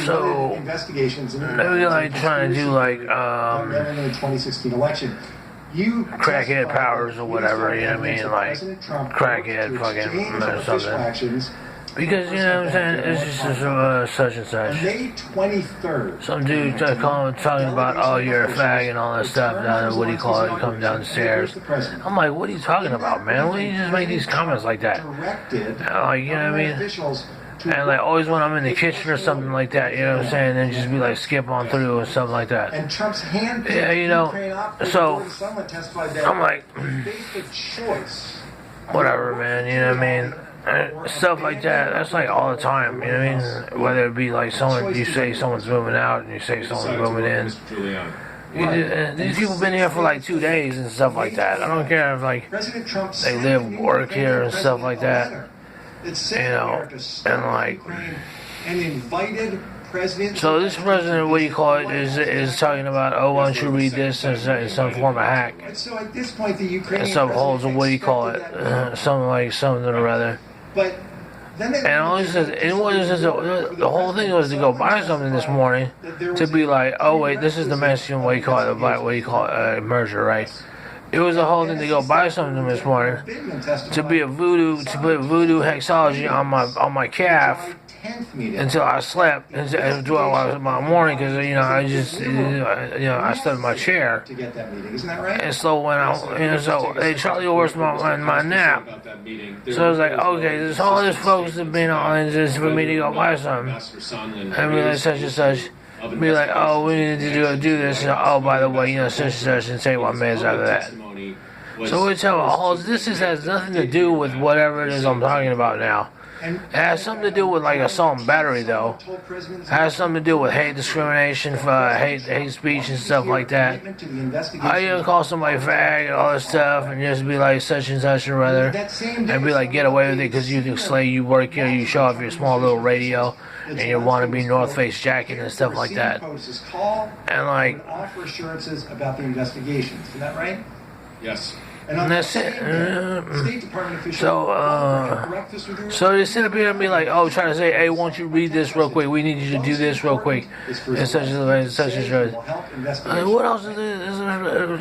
So investigations maybe like trying to do like in the 2016 election. crackhead powers or whatever, you know what I mean? Like crackhead fucking or something. Because, you know what I'm saying, it's just such and such. May 23rd. Some dude talking about, oh, you're a fag and all that stuff, what do you call it, coming down the stairs. I'm like, what are you talking about, man? Why do you just make these comments like that? And like, you know what I mean? And like always when I'm in the kitchen or something like that, you know what I'm saying, then just be like skip on through or something like that. And Trump's hand, yeah, you know, so I'm like, whatever, man, you know what I mean? Stuff like that, that's like all the time, you know what I mean? Whether it be like someone, you say someone's moving out and you say someone's moving in. These people been here for like 2 days and stuff like that. I don't care if like they live, work here and stuff like that. You know, and like, so this president, what do you call it, is talking about, oh, why don't you read this in some form of hack, and some holds, what do you call it, something or other. And all he says, the whole thing was to go buy something this morning to be like, oh wait, this is the Mexican, what do you call it, merger, right? It was a whole thing to go buy something this morning to put voodoo hexology on my calf until I slept until I was my morning, because I slept in my chair and so when so they Charlie Horse my nap, so I was like, okay, there's all this focus have been on just for me to go buy something and be like such and such, be like, oh, we need to do this, and oh, by the way, such and such, and say 1 minute after that. So we tell all this has nothing to do with whatever it is I'm talking about now. It has something to do with like assault and battery, though. It has something to do with hate discrimination, hate speech and stuff like that. How you gonna call somebody fag and all this stuff and just be like such and such or other, and be like, get away with it because you work here, you show off your small little radio and you want to be North Face jacket and stuff like that. And like, offer assurances about the investigations. Is that right? Yes. And that's it. So they sit up here and be like, oh, trying to say, hey, won't you read this real quick? We need you to do this real quick. And such and such. What else is this?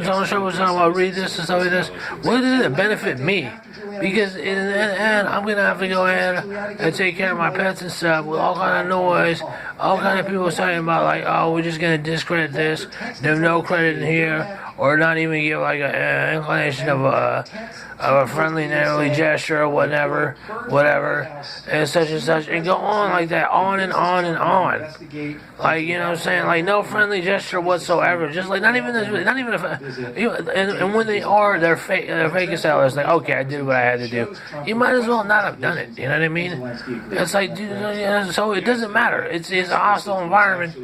Someone show was talking about read this and stuff like this. What does it benefit me? Because in the end, I'm going to have to go ahead and take care of my pets and stuff with all kind of noise, all kind of people saying about like, oh, we're just going to discredit this, there's no credit in here, or not even give like an inclination of a friendly neighborly gesture or whatever, and such, and go on like that, on and on and on. Like, you know what I'm saying? Like, no friendly gesture whatsoever. Just like, not even and when they are, they're fake as hell. It's like, okay, I did what I had to do. You might as well not have done it. You know what I mean? It's like, dude, so it doesn't matter. It's a hostile environment.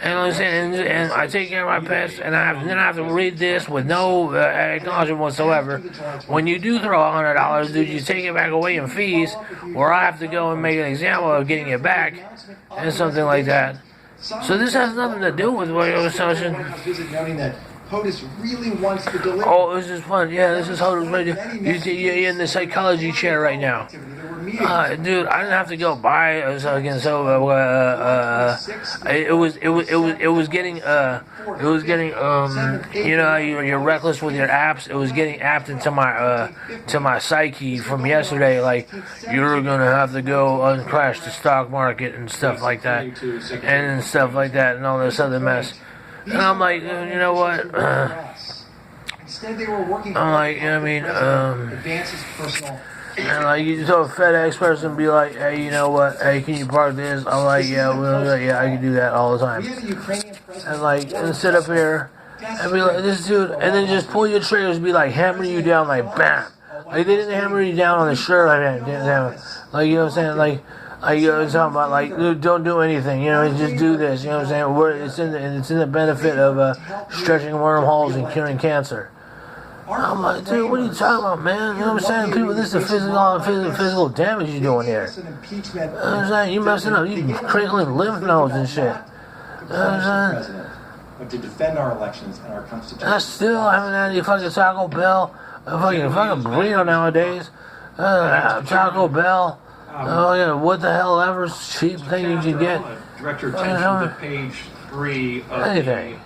And I'm saying, and I take care of my pets, and then I have to read this with no acknowledgement whatsoever. When you do throw $100, dude, you take it back away in fees, or I have to go and make an example of getting it back, and something like that. So this has nothing to do with what you're saying. POTUS really wants to deliver. Oh, this is fun. Yeah, this is POTUS radio. You're in the psychology chair right now. Dude, I didn't have to go buy. It was getting you're reckless with your apps. It was getting apped into my psyche from yesterday. Like, you're gonna have to go and crash the stock market and stuff like that, and all this other mess. And I'm like, you know what? I'm like, I mean, and like, you tell a FedEx person, be like, hey, you know what? Hey, can you park this? I'm like, yeah, I can do that all the time. And like, and sit up here and be like, this dude, and then just pull your triggers, be like, hammer you down, like, bam. Like, they didn't hammer you down on the shirt like that. Like, you know what I'm saying? Like, you know what I'm talking about? Like, dude, don't do anything. You know, just do this. You know what I'm saying? It's in the benefit of stretching wormholes and curing cancer. I'm like, dude, what are you talking about, man? You know what I'm saying? People, this is physical damage you're doing here. You know what I'm saying? You messing up. You crinkling lymph nodes and shit. You know what I'm saying? But to defend our elections and our constitution. I still haven't had any fucking Taco Bell, a fucking burrito nowadays. Taco Bell. Oh yeah, what the hell ever cheap thing you can get. direct your attention to page 3 of anything.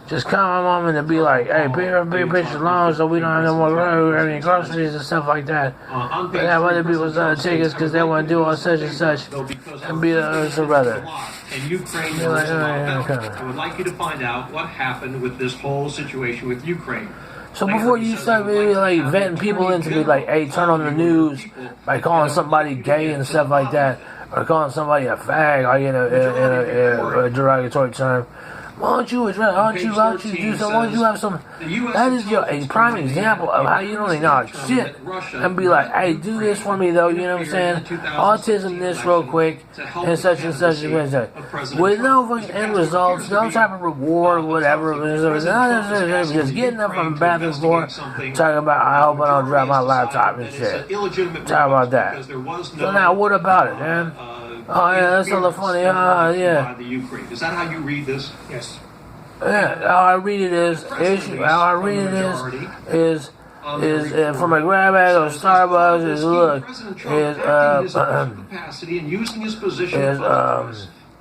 Just call my mom and be like, hey, pay her big picture loan so we don't have no more any groceries and stuff like that. on page And have 3, other people's tickets because they want to do all such and such. And be so brother. And Ukraine knows like, I would like you to find out what happened with this whole situation with Ukraine. So before you start really like venting people into be like, hey, turn on the news by calling somebody gay and stuff like that, or calling somebody a fag, like in a derogatory term. Why don't you do some? Why don't you have some? That is a prime example of how you don't acknowledge shit and be like, hey, do this for me though. You know what I'm saying? Autism this real quick and such and such and such. With no fucking end results, no type of reward, whatever. Just getting up from the bathroom floor, talking about I hope I don't drop my laptop and shit. Talk about that. So now what about it, man? Oh yeah, that's all funny. Yeah. The Ukraine. Is that how you read this? Yes. Yeah, how I read it is from a grab bag of Starbucks is capacity and using his position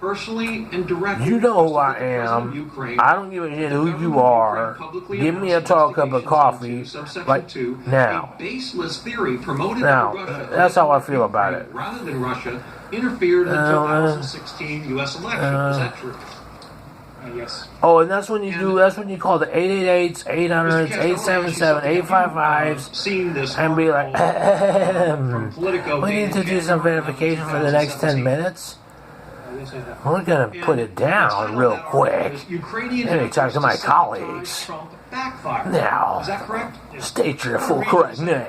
personally and directly. You know who I am. I don't give a shit who you are. Give me a tall cup of coffee, like now. Baseless theory promoted now, by Russia. That's how I feel about it. Rather than Russia interfered in the 2016 U.S. election. Is that true? Yes. Oh, and that's when you do. That's when you call the 888s, 800s, 877, 855s, and be like, we need to do some verification for the next 10 minutes. We're gonna put it down real quick. Let me talk to my colleagues. Now, state your full correct name.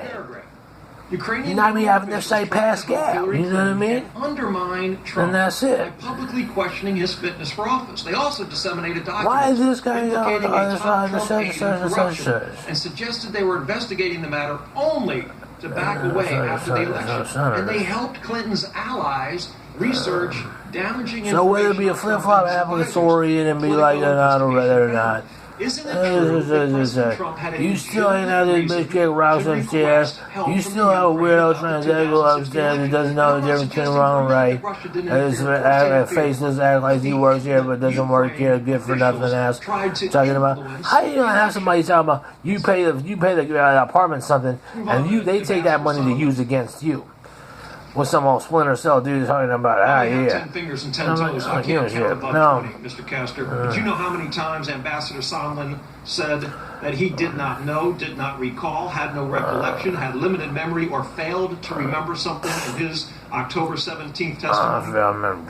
You not be having to say Pascal, you know what I mean? Undermine Trump and that's it. By publicly questioning his fitness for office. They also disseminated documents why is this guy implicating a top Trump agent in corruption and suggested they were investigating the matter only to back away after the election. And they helped Clinton's allies research damaging information. So whether it be a flip-flop applicatory and be like that or whether or not. Isn't it true that you still ain't have this bitch kick rocks upstairs. You still have a weirdo trying to go upstairs that doesn't know the difference between wrong and right. And his faceless act like he works here but doesn't work here. Good for nothing ass. Talking about how you gonna have somebody talking about you pay the apartment something and they take that money to use against you. With some old Splinter Cell dude talking about, yeah. 10 fingers and 10 toes. I can't count above 20, Mr. Castor. But you know how many times Ambassador Sondland said that he did not know, did not recall, had no recollection, had limited memory, or failed to remember something in his October 17th testimony?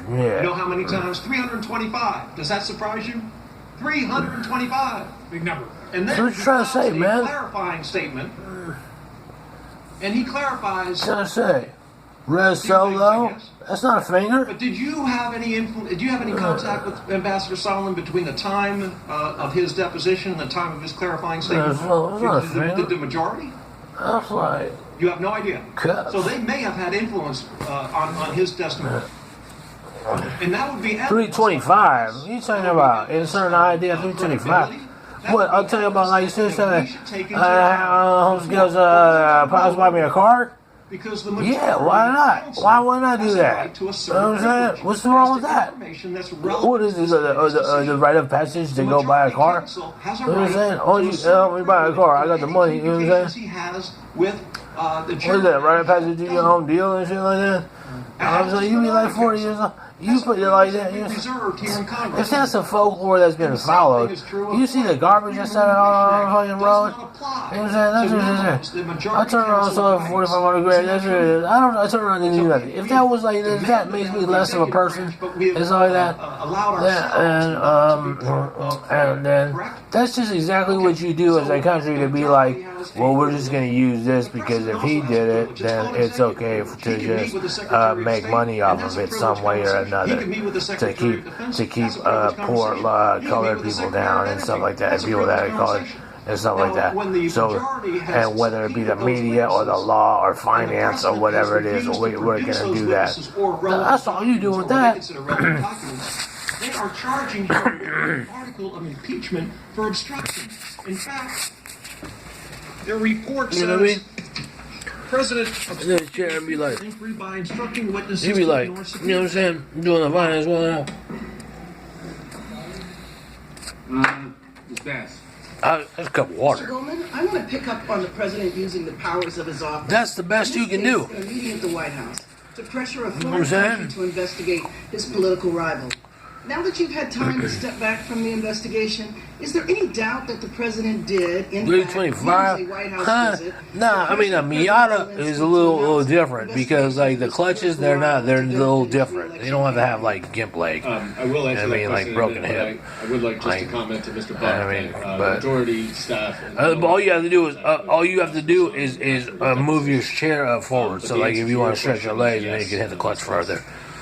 You know how many times? 325. Does that surprise you? 325. Big number. And then what you trying to say, man? Clarifying statement. And he clarifies. What you trying to say? Red Solo? That's not a finger. But did you have any contact with Ambassador Sondland between the time of his deposition and the time of his clarifying statement? Did the majority? That's right. You have no idea. Cuss. So they may have had influence on his testimony. And that would be 325. What are you talking about? Insert an idea 325. What? I'll tell you about like sister. Homegirls pops buy me a car. Yeah, why not? Why wouldn't I do that? You know what I'm saying? What's wrong with that? What is this, the rite of passage to go buy a car? You know what I'm saying? Oh, you help me buy a car. I got the money. You know what I'm saying? What is that? Rite of passage to your home deal and shit like that? I'm saying you be like 40 years old. You put it like that. If that's a folklore that's been followed, you see the garbage that's out on the fucking road. You know what I'm saying? That's what it is. I turn around and saw 4,500 grand. That's what it is. I turn around and do nothing. If that was like this, that makes me less of a person. It's like that. And then that's just exactly what you do as a country to be like, well, we're just going to use this because if he did it, then it's okay to just make money off of it some way or another to keep poor colored people down and stuff like that, and people that are colored and stuff like that. So, and whether it be the media or the law or finance or whatever it is, we're going to do that. That's all you do with that. They are charging him an article of impeachment for obstruction. In fact, their report says. You know what I mean? President the chair and be like, by instructing witnesses you be like, you know what I'm saying? I'm doing the finance well now. It's best. There's a cup of water. Mr. Goldman, I want to pick up on the president using the powers of his office. That's the best you can do. In a meeting at the White House to pressure a what I'm foreign saying? country to investigate his political rival. Now that you've had time to step back from the investigation, is there any doubt that the president did, in Grade fact, 25? use a White House Huh? visit? Nah, I mean, a Miata is a little different because, like, the clutches, they're a little different. They don't have to have, like, gimp leg. I will answer I that mean, like, question broken in a minute, hip. but I would like just Like, to comment to Mr. Buck I mean, that but- majority staff. But all you have to do is move your chair up forward. So, like, if you want to stretch your legs, then you can hit the clutch further.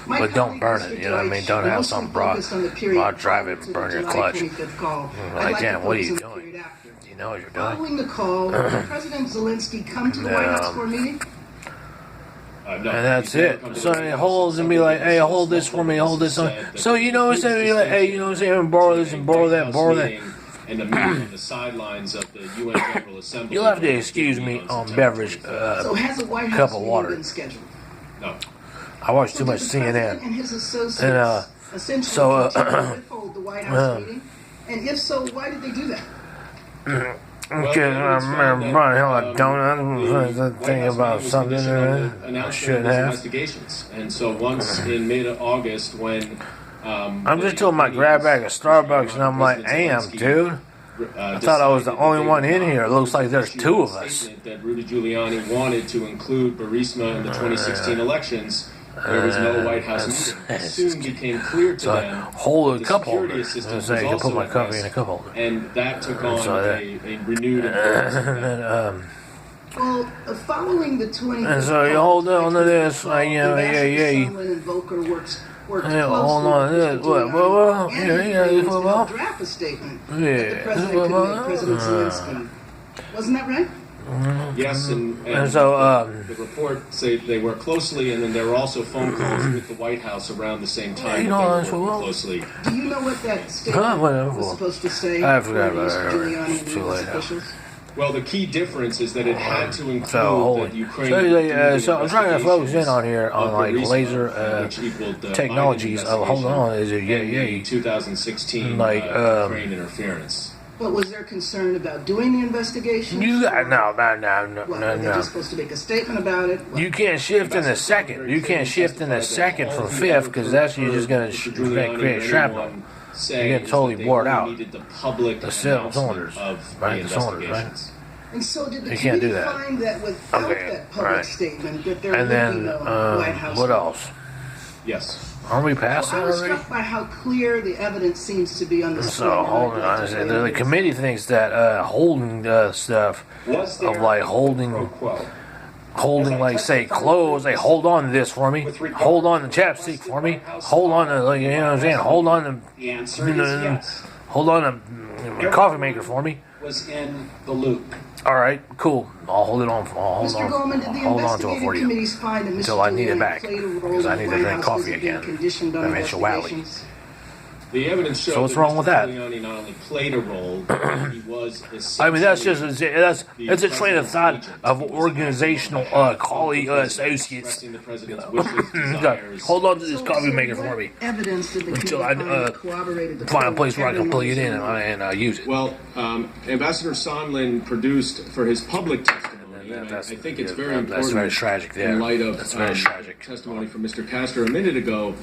My But don't colleague, burn Mr. it, you know what I mean? Deutsch, Don't have also something broad focused on the period while driving prior and to burn the your July clutch. 25th call. Like, I'd to damn, what are focus you on the doing? period after. You know what you're doing? Following the call, did President Zelensky come to the White House for a meeting? No, And that's he's never it. come to So the it White House. holds and be like, hey, hold this for me, hold this on. So you know what I'm saying? You're like, hey, you know what I'm saying? Borrow this and borrow that, borrow that. And the meeting on the sidelines of the UN General Assembly. You'll have to excuse me on beverage. So has a White House cup of meeting water. been scheduled? No. I watch too So much did the president CNN. and his associates And, essentially so, continue to withhold the White House meeting? And if so, why did they do that? Okay, I remember buying hell a donut. The thing about something I shouldn't have. Investigations. And so once in mid-August when... I'm just told my grab bag of Starbucks, and I'm like, damn, dude. I thought I was the only one in here. It looks like there's two of us. That Rudy Giuliani wanted to include Burisma in the 2016 elections. There was no White House meeting. It soon became clear to So I them. hold a the cup security holder. assistance So I was can put also my at coffee risk, in a cup holder. And that took on So that- a renewed importance. And then, Well, following the 20. And so you hold on to this, like, you know, yeah. Sondland and Volker worked Yeah, closely hold on to with this. Mr. What, Giuliani yeah, and yeah, Ukrainians to well. help draft a statement that Yeah, the president could well. make President Zelensky. Wasn't that right? Yes, And so, the report say they work closely, and then there were also phone calls with the White House around the same time. You that know, they that's were well. working closely. Do you know what that statement whatever. was supposed to say? I forgot about Mr. it. Giuliani and Too U.S. late now. officials? Well, the key difference is that it had to include So, hold that it. Ukraine. So I'm trying to focus in on here on, like, laser technologies of, hold on, is it, yeah. 2016 Like, Ukraine interference. But was there concern about doing the investigation? You got, no. They're just supposed to make a statement about it. You can't shift in the second. You can't shift in the second from fifth because that's you're just gonna create shrapnel. You're getting totally bored out. The cylinders, right? The cylinders, right? And so did the You can't do committee that. find that without Okay, that public alright. statement that there And would then be no White House what meeting? else? Yes. Aren't we past Well, that I was already? struck by how clear the evidence seems to be on the So hold on. The committee thinks that holding stuff Was there of like holding like say clothes. Hey, hold on to this for me. Hold on to chapstick for me. Hold on to like, you know what I'm saying. Hold on to The answer is yes. hold on to coffee maker for me. Was in the loop. All right, cool. I'll hold it on. I'll Mr. Goldman, did the hold on to it investigative for you committees find that Mr. until I need it Giuliani back played a role because I in need the to White drink House coffee visit being again. conditioned on Eventuality. investigations? The evidence showed So what's that wrong Mr. with that? Giuliani not only played a role, but he was I mean, that's just essentially that's a train of thought of organizational colleague associates. expressing the president's wishes, desires. Hold on to this So- coffee so maker what for me Evidence did the until committee I find that corroborated the find a claim place where I can everyone plug it was in involved? and use it. Well, Ambassador Sondland produced for his public testimony, and I That's- think it's very yeah, important. that's very tragic there. In light of That's very tragic. testimony from Mr. Castor a minute ago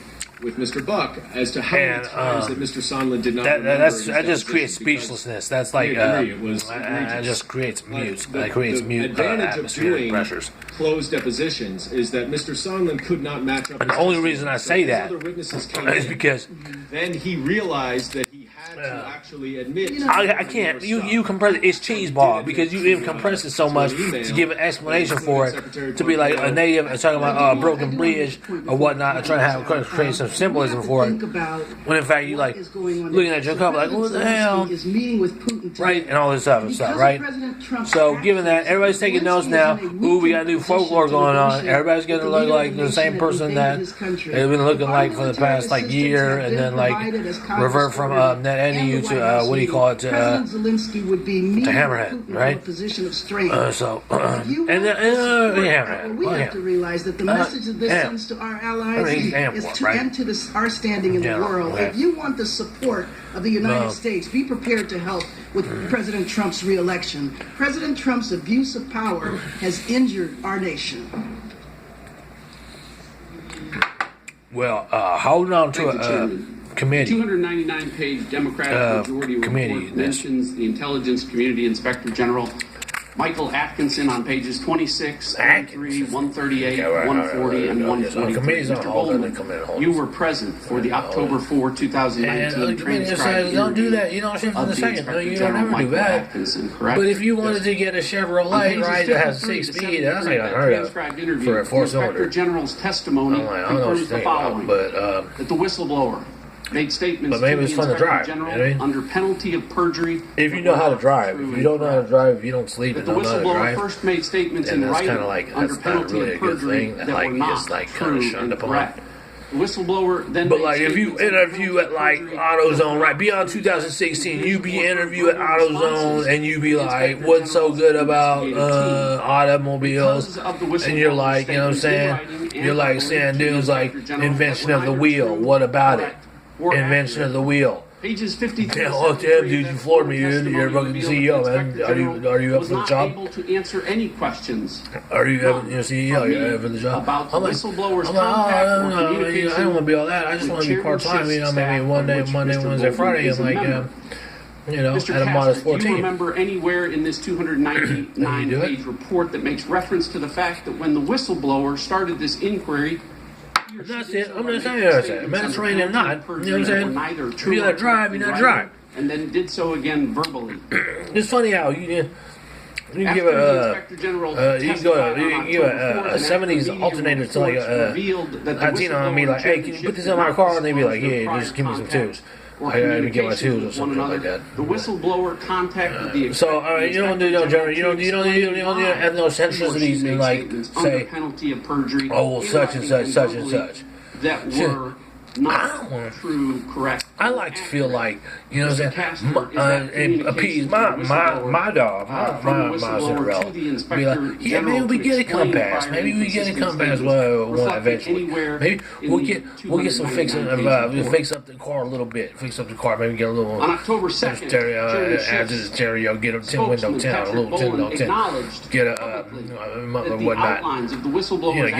with Mr. Buck as to how And, many times that Mr. Sondland did not remember That his just creates deposition, because speechlessness. That's like we agree, it was that egregious. just creates Like, mute. the- That creates the mute advantage of atmospheric doing pressures. closed depositions is that Mr. Sondland could not match up. And the his only testimony. reason I So say as that other witnesses came is in, because then he realized that he had to actually admit. I can't. You compress it's cheese ball because you even compress it so much to give an explanation for it to be like a native and talking about a broken bridge or whatnot, and trying to have create some symbolism for it. When in fact you like looking at your cup like what the hell, right, and all this other stuff, right? So given that everybody's taking notes now, ooh, we got new folklore going on. Everybody's gonna look like the same person that they've been looking like for the past like year, and then like revert from that adding and you the to White House what do you meeting, call it? President Zelensky would be meeting Hammerhead, Putin right? from a position of strength. And We Hammerhead. have to realize that the message that this sends to our allies is to right? and to our standing in the world. Yeah. If you want the support of the United States, be prepared to help with President Trump's reelection. President Trump's abuse of power has injured our nation. Well, holding on to Thank you, a Chairman. committee. 299-page Democratic majority committee, report mentions the Intelligence Community Inspector General Michael Atkinson on pages 26, 33, 138, 140, and 143. Committee's on Mr. hold, and the Goldman, committee holds. you were present for the October 4, 2019 And the committee just transcribed says, don't do interview that. You don't shift in of the the second. No, Inspector you don't General ever do Michael that. Atkinson, correct? But if you wanted to get a Chevrolet, right, that has 6 speed, that's like unheard of for a 4-cylinder. Inspector General's testimony I don't know what you confirms the think following: about, that the whistleblower made statements But maybe to it's the fun to Inspector drive, General you know what I mean? under penalty of perjury. if you know how to drive, if you don't know how to drive, if you don't sleep That and the don't know how to whistleblower drive, first made statements then in that's writing kind of like, under that's not penalty really a of good perjury thing. that Like, were not it's like kind true of shunned and upon. correct. The whistleblower then But made like, if you statements under interview at penalty of like perjury AutoZone, right? Be on 2016, you be interview at AutoZone, and you be like, "What's so good about automobiles?" And you're like, you know what I'm saying? You're like saying, "Dude's like invention of the wheel. What about it? Invention of the wheel." Pages 53 Yeah, look, damn, dude, you floored me, dude. You're a fucking CEO, man. Are you up for the job? Able to answer any questions Are you ever CEO? You're up for the job? about the I'm like, whistleblower's I'm like, contact or no, communication. I don't want to be all that. I just want to be part time. You know, maybe one day, Monday, Wednesday, Friday. I'm like, you know, Mr. at a modest Castor, do you 14. remember anywhere in this 299-page report that makes reference to the fact that when the whistleblower started this inquiry, That's it. I'm just saying that's it. That's right or not. You know what I'm saying? If you let drive, you let drive. and then did so again verbally. It's funny how you give After the a Inspector General you go testified you on give October 4th, a and 70s after media alternator to like reports revealed that the Latino and be like, hey, can you put this in my car? And they be like, yeah, just give me some tubes. I gotta get my tubes or something like that. The whistleblower contacted the So you don't do no general, you don't have no eccentricities and like say, penalty of perjury, oh, such and such, such and such. that were not true, correct. I like to feel like, you know what I'm saying, and appease my dog, my Cinderella. Be like, yeah, maybe we get a compass. Maybe we get a compass one eventually. Maybe we'll get some fixing. We'll fix up the car a little bit. Fix up the car. Maybe get a little. On October 2nd, add to the stereo. Get a 10-window 10, a little 10-window 10. Get a whatnot. You know,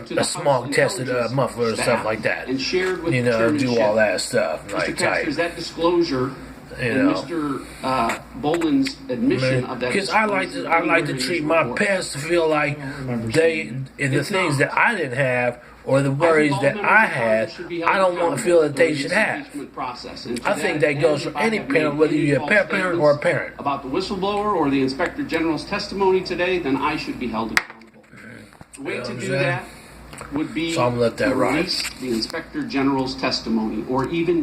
get a smog tested muffler or stuff like that. And shared with You know, Chairman do Schiff. all that stuff. Mr. Like, Castor, is that disclosure You and know. Mr. Boland's admission of that? Because I like to treat my pets to feel like they and the things that I didn't have or the worries that I had, I don't want to feel that they should have. I think that goes for any parent, whether you're a pet parent or a parent. About the whistleblower or the Inspector General's testimony today, then I should be held accountable. The way to do that would be So I'm gonna let that to ride. release the Inspector General's testimony, or even